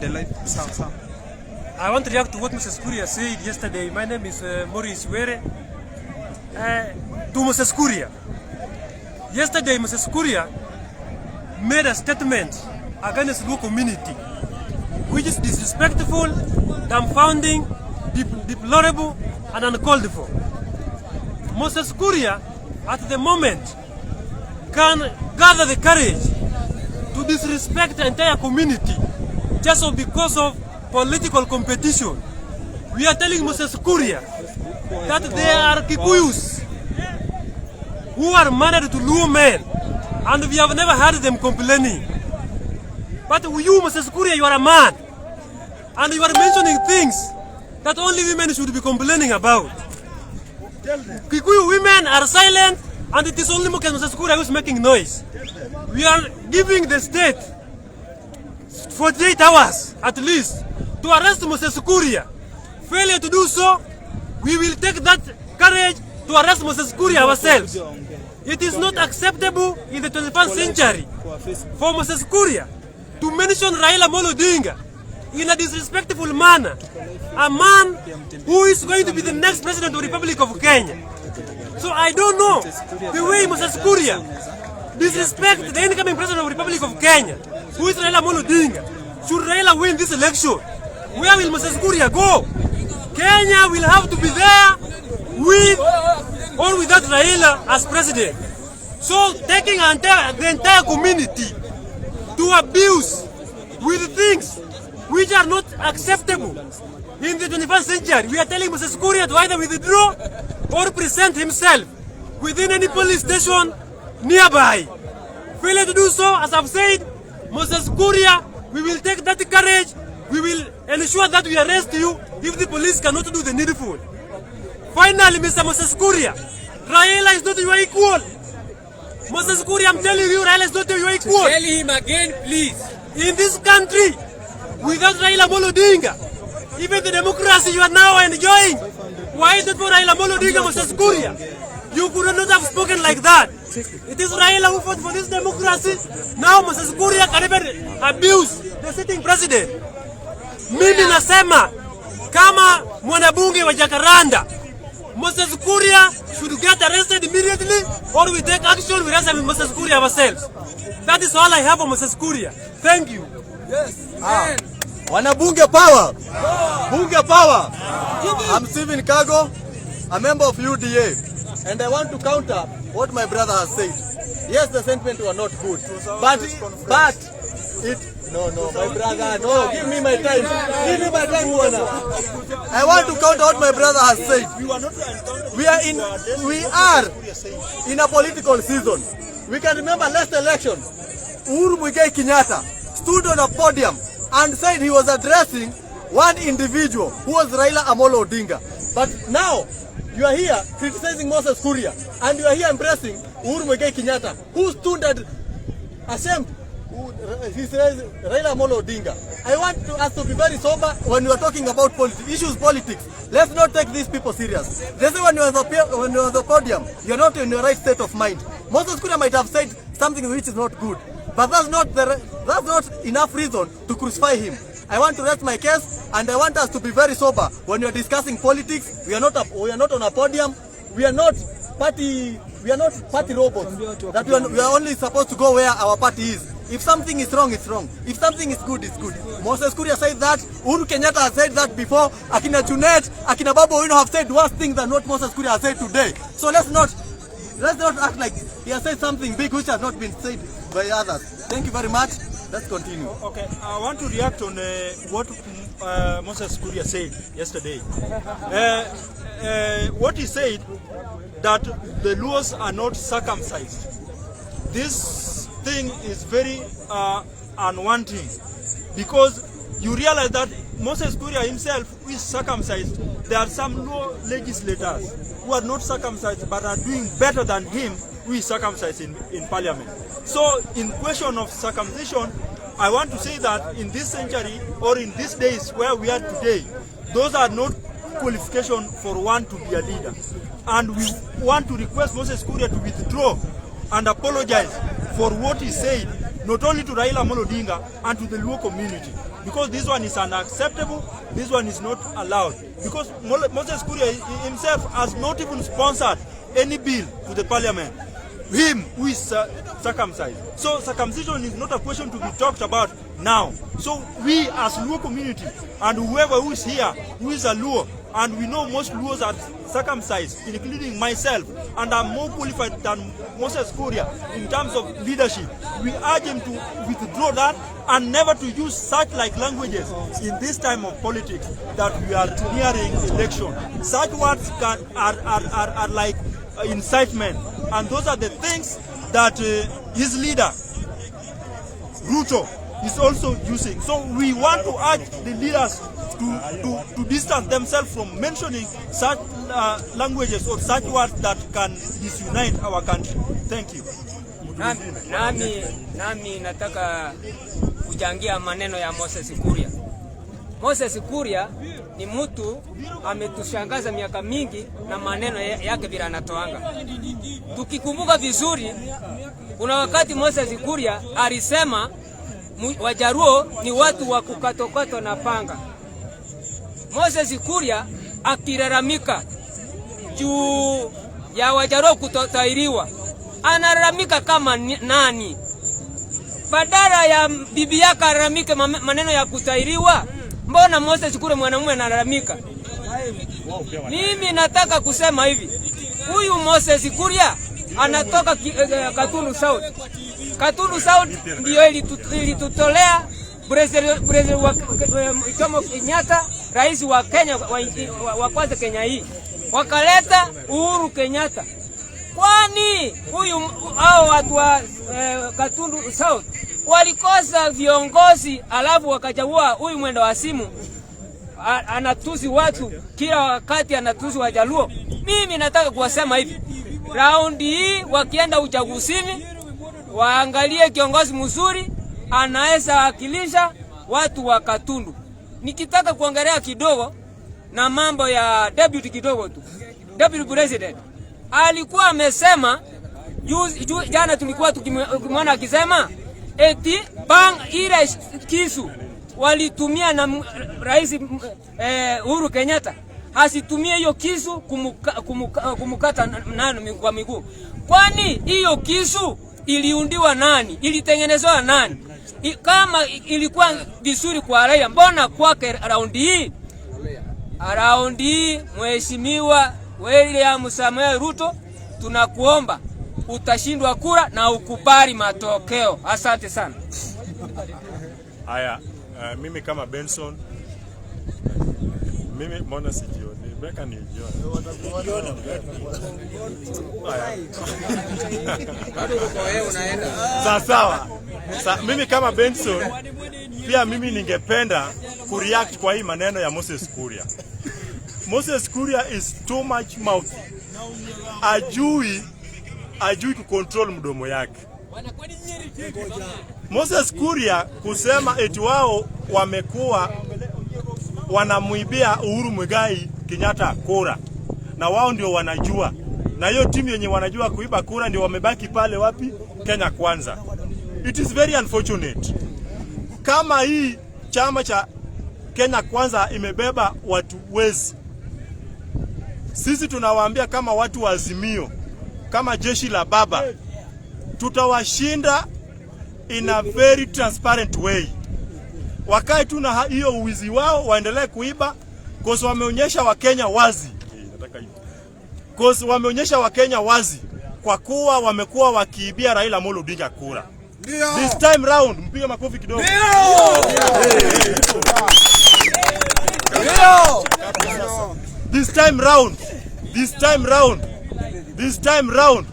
the light sound. I want to react to what Mrs. Kuria said yesterday. My name is Maurice Were. To Mrs. Kuria. Yesterday, Mrs. Kuria made a statement against the community, which is disrespectful, dumbfounding, deplorable, and uncalled for. Mrs. Kuria, at the moment, can gather the courage to disrespect the entire community just because of political competition. We are telling Mrs. Kuria that there are Kikuyus who are married to Luo men, and we have never heard them complaining. But you, Mrs. Kuria, you are a man, and you are mentioning things that only women should be complaining about. Kikuyu women are silent, and it is only Mrs. Kuria who is making noise. We are giving the state 48 hours at least to arrest Mrs. Kuria. Failure to do so, we will take that courage to arrest Mrs. Kuria ourselves. It is not acceptable in the 21st century for Mrs. Kuria to mention Raila Odinga in a disrespectful manner. A man who is going to be the next president of the Republic of Kenya. So I don't know the way Mrs. Kuria disrespect the incoming president of the Republic of Kenya, who is Raila Odinga. Should Raila win this election, where will Mrs. Kuria go? Kenya will have to be there with or without Raila as president. So taking the entire community to abuse with things which are not acceptable in the 21st century, we are telling Mrs. Kuria to either withdraw or present himself within any police station nearby. Failure to do so, as I've said, Mrs. Kuria, we will take that courage. We will ensure that we arrest you if the police cannot do the needful. Finally, Mrs. Kuria, Raila is not your equal. Mrs. Kuria, I'm telling you, Raila is not your equal. Tell him again, please. In this country, without Raila Odinga, even the democracy you are now enjoying, why not for Raila Odinga, Mrs. Kuria? You could not have spoken like that. It is Raila who fought for this democracy. Now Mrs. Kuria can even abuse the sitting president. Mimi nasema kama mwanabunge wa Jakaranda, Mrs. Kuria should get arrested immediately, or we take action. We arrest Mrs. Kuria ourselves. That is all I have for Mrs. Kuria. Thank you. Yes. Wanabunge power. Bunge power. I'm Stephen Kago, a member of UDA. And I want to counter what my brother has said. Yes, the sentiments were not good, but it. No, my brother, no. Give me my time. Give me my time, Wana. I want to counter what my brother has said. We are in a political season. We can remember last election, Uhuru Kenyatta stood on a podium and said he was addressing one individual who was Raila Odinga. But now you are here criticizing Moses Kuria, and you are here embracing Uhuru Kenyatta, who stood at ashamed. He says Raila Odinga. I want us to be very sober when we are talking about politics. Let's not take these people serious. They say when you're on the podium, you're not in the right state of mind. Moses Kuria might have said something which is not good, but that's not enough reason to crucify him. I want to rest my case, and I want us to be very sober when we are discussing politics. We are not on a podium. We are not party robots. That we are only supposed to go where our party is. If something is wrong, it's wrong. If something is good, it's good. Moses Kuria said that. Uhuru Kenyatta has said that before. Akina Junet, Akina Babu Owino have said worse things than what Moses Kuria has said today. So let's not act like he has said something big which has not been said by others. Thank you very much. Let's continue. Okay, I want to react on what Moses Kuria said yesterday. What he said, that the Luos are not circumcised. This thing is very unwanting, because you realize that Moses Kuria himself, who is circumcised, there are some Luo legislators who are not circumcised but are doing better than him, who is circumcised in parliament. So in question of circumcision, I want to say that in this century or in these days where we are today, those are not qualification for one to be a leader. And we want to request Moses Kuria to withdraw and apologize for what he said, not only to Raila Odinga and to the Luo community. because this one is unacceptable, this one is not allowed. Because Moses Kuria himself has not even sponsored any bill to the parliament. Him who is circumcised. So circumcision is not a question to be talked about now. So we as Luo community and whoever who is here, who is a Luo, and we know most Luos are circumcised, including myself, and I'm more qualified than Moses Kuria in terms of leadership. We urge him to withdraw that and never to use such like languages in this time of politics that we are nearing election. Such words are like incitement, and those are the things that his leader, Ruto, is also using. So we want to urge the leaders to distance themselves from mentioning such languages or such words that can disunite our country. Thank you. Nami nataka kuchangia maneno ya Moses Kuria. Moses Kuria ni mtu ametushangaza miaka mingi na maneno yake bila anatoanga. Tukikumbuka vizuri, kuna wakati Moses Kuria alisema Wajaruo ni watu wa kukatokatwa na panga. Moses Kuria akilalamika juu ya Wajaruo kutotahiriwa, analalamika kama nani? Badala ya bibi yake alalamike maneno ya kutahiriwa, mbona Moses Kuria mwanamume analalamika? Mimi nataka kusema hivi, huyu Moses Kuria anatoka Katulu South. Katulu South ndio ilitutolea president wa Kenyatta, rais wa Kenya wa kwanza Kenya hii. Wakaleta Uhuru Kenyatta. Kwani huyu hao watu wa Katulu South walikosa viongozi, alafu wakachagua huyu mwendo wa simu anatusi watu kila wakati, anatusi Wajaluo. Mimi nataka kuwasema hivi, raundi hii wakienda uchaguzini waangalie kiongozi mzuri anaweza wakilisha watu wa Katundu. Nikitaka kuongelea kidogo na mambo ya deputy kidogo tu. Deputy president alikuwa amesema jana tulikuwa tukimwona akisema eti bang ile kisu walitumia na rais Uhuru Kenyatta asitumie hiyo kisu kumukata nani kwa miguu. Kwani hiyo kisu iliundiwa nani? Ilitengenezwa nani? Kama ilikuwa vizuri kwa Raila, mbona kwake raundi hii mheshimiwa William Samuel Ruto, tunakuomba utashindwa kura na ukubali matokeo. Asante sana. Haya, mimi kama Benson, mimi mbona sijioni? Beka ni jioni. Sawa. Mimi kama Benson, pia mimi ningependa kureact kwa hii maneno ya Moses Kuria. Moses Kuria is too much mouth. Ajui kucontrol mdomo yake. Moses Kuria kusema eti wao wamekuwa wanamuibia Uhuru Muigai Kenyatta kura, na wao ndio wanajua, na hiyo timu yenye wanajua kuiba kura ndio wamebaki pale wapi? Kenya Kwanza. It is very unfortunate. Kama hii chama cha Kenya Kwanza imebeba watu wezi, sisi tunawaambia kama watu wa Azimio, kama jeshi la baba, tutawashinda in a very transparent way. Wakae tu na hiyo uwizi wao, waendelee kuiba, kosa wameonyesha Wakenya wazi. Kosa wameonyesha Wakenya wazi kwa kuwa wamekuwa wakiibia Raila Amolo Odinga kura. This time round, mpige makofi kidogo. This time round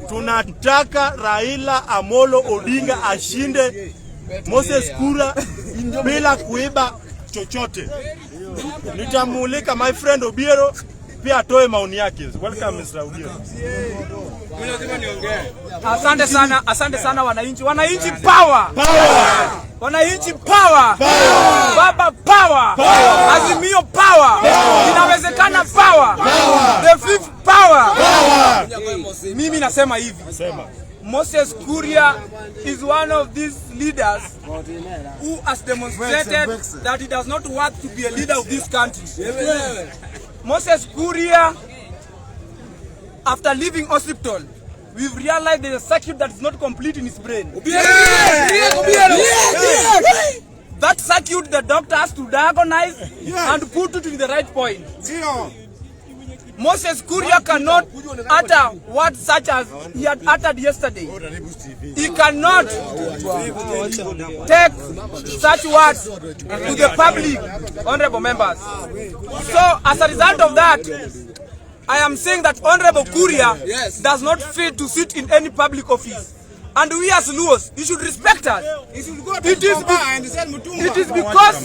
tunataka Raila Amolo Odinga ashinde Moses Kuria bila kuiba chochote. Nitamulika my friend Obiero pia atoe maoni yake. Welcome Mr. Obiero. Asante sana wananchi. Wananchi power. Wananchi power. Baba power. Azimio power. Inawezekana power. The fifth power. Mimi nasema hivi. Moses Kuria is one of these leaders who has demonstrated that he does not want to be a leader of this country. Moses Kuria, after leaving hospital, we've realized there's a circuit that is not complete in his brain. That circuit the doctor has to diagnose and put it in the right point. Moses Kuria cannot utter words such as he had uttered yesterday. He cannot take such words to the public, honorable members. So as a result of that, I am saying that Honorable Kuria does not fit to sit in any public office. And we as Luos, you should respect us. It is because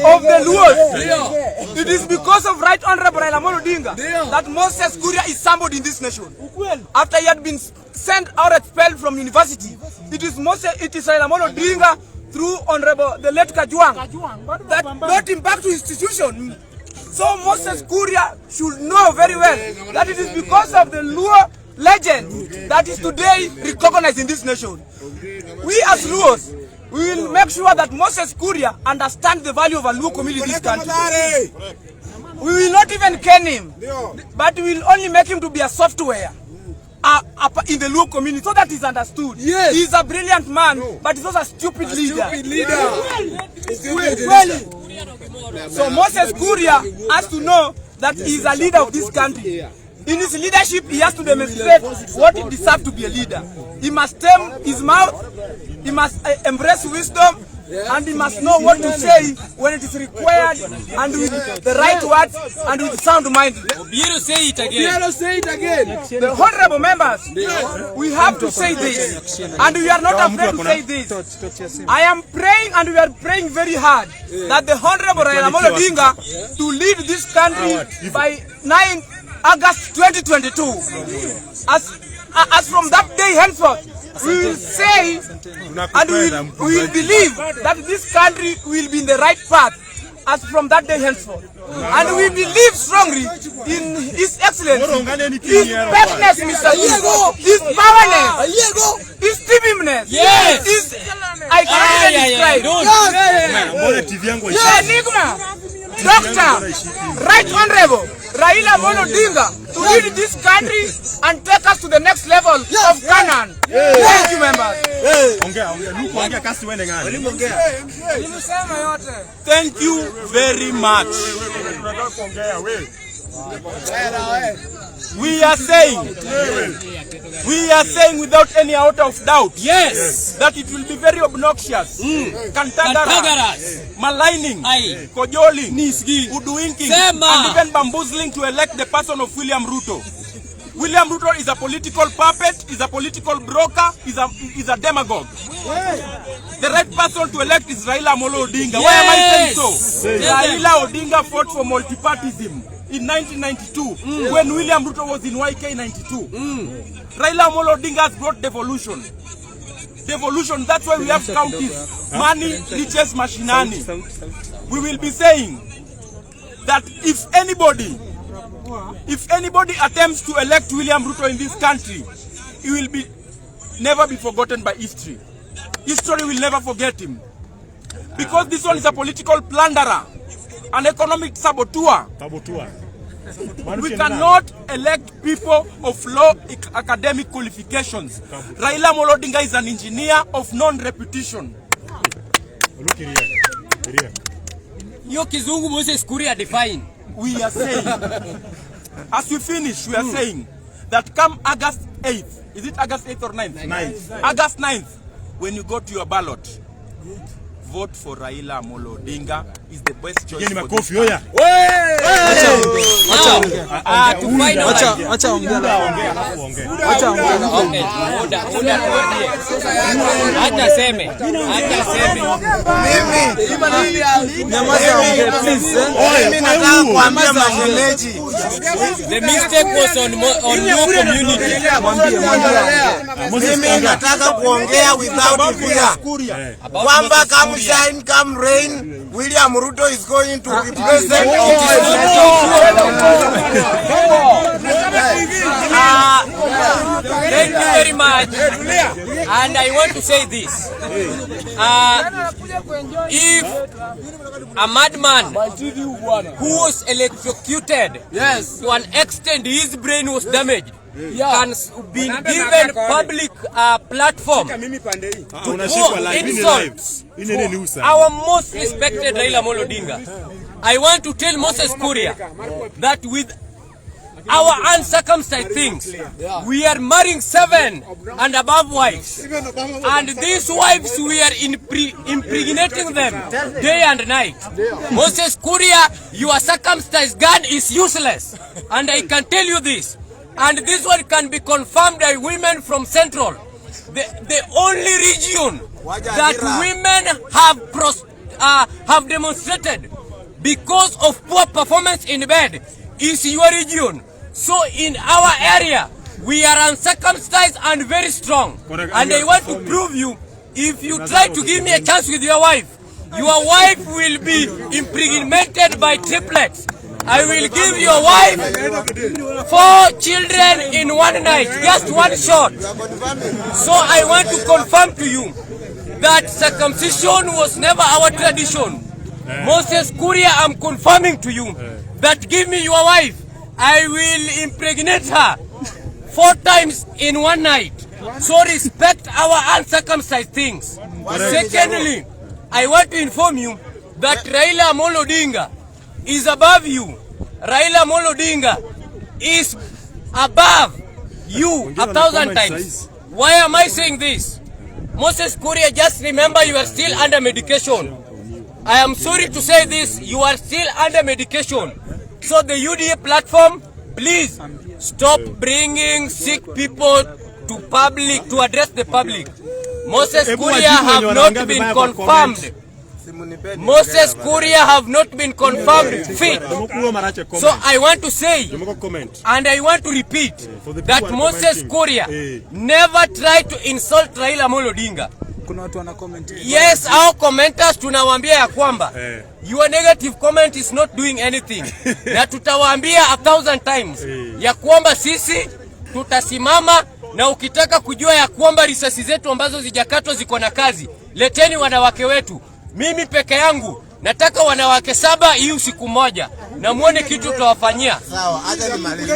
of the Luos, it is because of Right Honorable Raila Odinga that Moses Kuria is somebody in this nation. After he had been sent out expelled from university, it is Raila Odinga through Honorable the late Kajwang that brought him back to institution. So Moses Kuria should know very well that it is because of the Luo legend that is today recognized in this nation. We as Luos, we will make sure that Moses Kuria understands the value of a Luo community in this country. We will not even ken him, but we will only make him to be a software in the Luo community so that he's understood. Yes. He's a brilliant man, but he's also a stupid leader. So Moses Kuria has to know that he's a leader of this country. In his leadership, he has to demonstrate what it deserves to be a leader. He must tame his mouth, he must embrace wisdom, and he must know what to say when it is required, and with the right words, and with sound mind. Say it again. The honorable members, we have to say this, and we are not afraid to say this. I am praying, and we are praying very hard, that the honorable Raila Odinga to lead this country by 9 August 2022. As from that day henceforth, we will say and we will believe that this country will be in the right path as from that day henceforth. And we believe strongly in His Excellency, His greatness, Mr. Diego, His powerness, His teaminess, His I can't describe. Enigma, Doctor, Right Honorable Raila Odinga to lead this country and take us to the next level of Canaan. Thank you, members. Thank you very much. We are saying without any out of doubt, that it will be very obnoxious, cantankerous, maligning, cajoling, hoodwinking, and even bamboozling to elect the person of William Ruto. William Ruto is a political puppet, is a political broker, is a demagogue. The right person to elect is Raila Odinga. Why am I saying so? Raila Odinga fought for multipartyism in 1992 when William Ruto was in YK 92. Raila Odinga has brought devolution. Devolution, that's why we have counties. Money, riches, machinani. We will be saying that if anybody attempts to elect William Ruto in this country, he will never be forgotten by history. History will never forget him. Because this one is a political plunderer, an economic saboteur. We cannot elect people of low academic qualifications. Raila Odinga is an engineer of non-reputation. Yo kizungu Moses Kuria define. We are saying, as we finish, we are saying that come August 8th, is it August 8th or 9th? 9th. August 9th, when you go to your ballot, vote for Raila Odinga. Is the best choice for this country. The mistake was on your community. Mimi nataka kuongea without fear. Kwamba come shine, come rain, William Ruto is going to represent Thank you very much. And I want to say this. If a madman who was electrocuted to an extent his brain was damaged can be given public platform to pour insults to our most respected Raila Odinga. I want to tell Moses Kuria that with our uncircumcised things, we are marrying 7 and above wives, and these wives we are impregnating them day and night. Moses Kuria, your circumcised gun is useless, and I can tell you this, and this one can be confirmed by women from Central. The only region that women have demonstrated because of poor performance in bed is your region. So in our area, we are uncircumcised and very strong. And I want to prove you, if you try to give me a chance with your wife will be impregnated by triplets. I will give your wife 4 children in one night, just one shot. So I want to confirm to you that circumcision was never our tradition. Moses Kuria, I'm confirming to you that give me your wife, I will impregnate her 4 times in one night. So respect our uncircumcised things. Secondly, I want to inform you that Raila Odinga is above you. Raila Odinga is above you 1,000 times. Why am I saying this? Moses Kuria, just remember you are still under medication. I am sorry to say this, you are still under medication. So the UDA platform, please stop bringing sick people to public, to address the public. Moses Kuria have not been confirmed. Moses Kuria have not been confirmed fit. So I want to say, and I want to repeat, that Moses Kuria never tried to insult Raila Odinga. Yes, our commenters tunawaambia ya kwamba your negative comment is not doing anything. Na tutawaambia 1,000 times ya kwamba sisi tutasimama, na ukitaka kujua ya kwamba risasi zetu ambazo zijakatwa ziko na kazi, leteni wanawake wetu. Mimi peke yangu nataka wanawake 7 hii usiku moja, na muone kitu tutawafanyia. Sawa, acha nimalizie.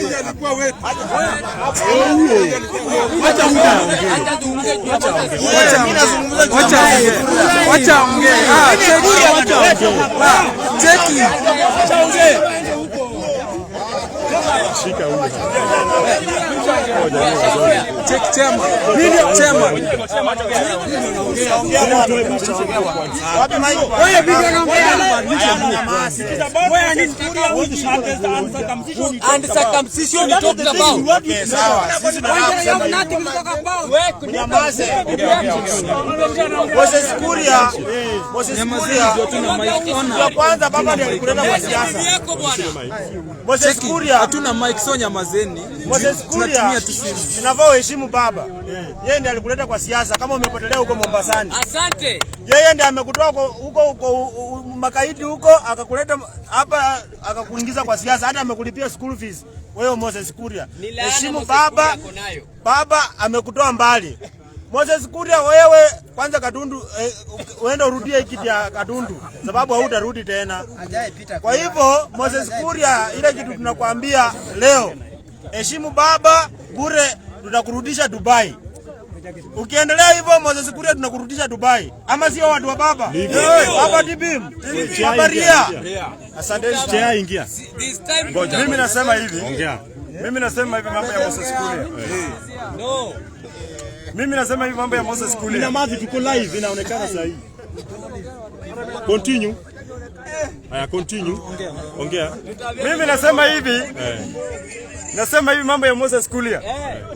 And circumcision you talked about. Okay, sawa. Sisi Moses Kuria ya kwanza baba ndiye alikuleta kwa siasa. Moses Kuria hatuna mic, so nyamazeni. Moses Kuria ninavyo heshimu baba. Yeye ndiye alikuleta kwa siasa kama umepotelea huko Mombasani. Asante. Yeye ndiye amekutoa huko makaidi huko akakuleta hapa akakuingiza kwa siasa, hata amekulipia school fees. Wewe Moses Kuria, heshimu baba. Baba amekutoa mbali. Moses Kuria, wewe kwanza Kadundu uende urudie kiti ya Kadundu sababu hautarudi tena. Kwa hivyo Moses Kuria, ile kitu tunakwambia leo, heshimu baba, bure tutakurudisha Dubai. Ukiendelea hivyo Moses Kuria tunakurudisha Dubai. Ama sio watu wa baba? Baba Tibim. Habaria. Asante Chea ingia. Mimi nasema hivi. Ongea. Mimi nasema hivi mambo ya Moses Kuria. No. Mimi nasema hivi mambo ya Moses Kuria. Ina maji tuko live inaonekana sasa hivi. Continue. Haya, continue. Ongea. Mimi nasema hivi. Nasema hivi mambo ya Moses Kuria.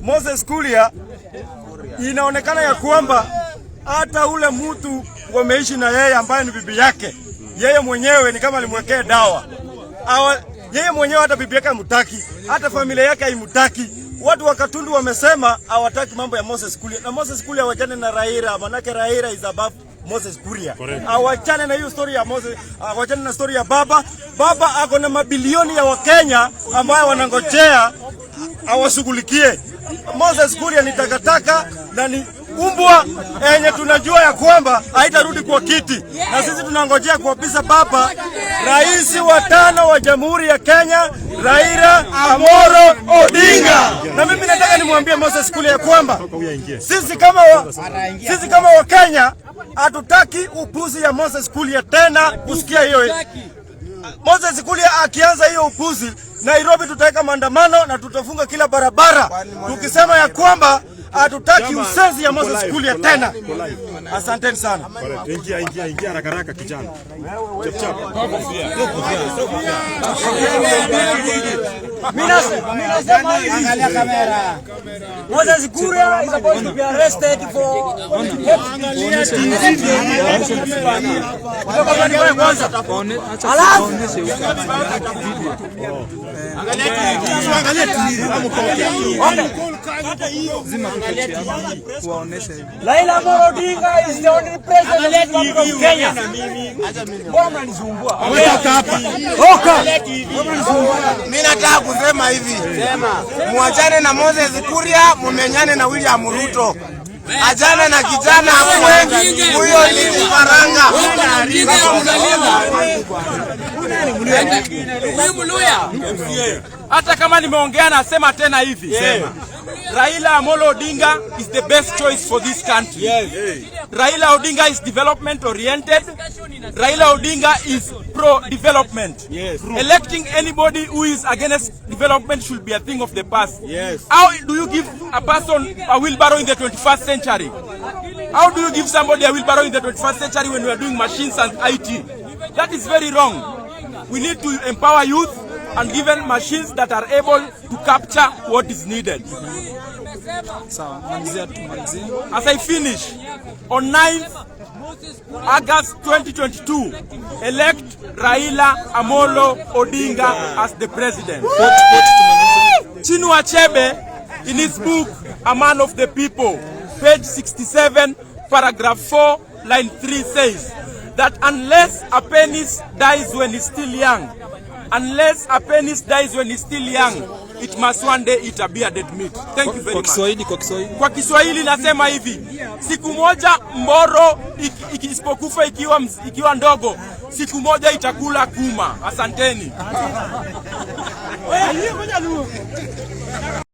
Moses Kuria inaonekana ya kwamba hata ule mtu wameishi na yeye ambaye ni bibi yake, yeye mwenyewe ni kama alimwekea dawa. Yeye mwenyewe hata bibi yake hamtaki, hata familia yake haimtaki. Watu wa Katundu wamesema hawataki mambo ya Moses Kuria. Na Moses Kuria wachane na Raila, manake Raila is above Moses Kuria. Awachane na hiyo story ya Moses, awachane na story ya baba. Baba ako na mabilioni ya Wakenya ambao wanangojea awashughulikie. Moses Kuria ni takataka na ni umbwa yenye tunajua ya kwamba haitarudi kwa kiti, na sisi tunangojea kuapisa Papa rais wa 5 wa Jamhuri ya Kenya, Raila Amolo Odinga. Na mimi nataka nimwambie Moses Kuria ya kwamba sisi kama wa Kenya hatutaki upuzi ya Moses Kuria tena kusikia hiyo. Moses Kuria akianza hiyo upuzi, Nairobi tutaweka maandamano na tutafunga kila barabara tukisema ya kwamba hatutaki usenzi ya Moses Kuria tena. Asanteni sana. Ingia haraka kijana. Angalia kamera. Moses Kuria is supposed to be arrested for Raila Amolo Odinga is the only president of Kenya. Mimi nataka kusema hivi. Muachane na Moses Kuria, mumenyane na William Ruto. Ajana na kijana hapo huyo ni faranga. Hata kama nimeongea nasema tena hivi. Raila Amolo Odinga is the best choice for this country. Raila Odinga is development oriented. Raila Odinga is pro-development. Electing anybody who is against development should be a thing of the past. How do you give a person a wheelbarrow in the 21st century? How do you give somebody a wheelbarrow in the 21st century when we are doing machines and IT? That is very wrong. We need to empower youth and give them machines that are able to capture what is needed. As I finish, on 9th August 2022, elect Raila Amolo Odinga as the president. Chinua Achebe, in his book, A Man of the People, page 67, paragraph 4, line 3 says that unless a penis dies when he's still young, it must one day eat a bearded meat. Thank you very much. Kwa Kiswahili nasema hivi, siku moja mboro isipokufa ikiwa ndogo, siku moja itakula kuma. Asanteni.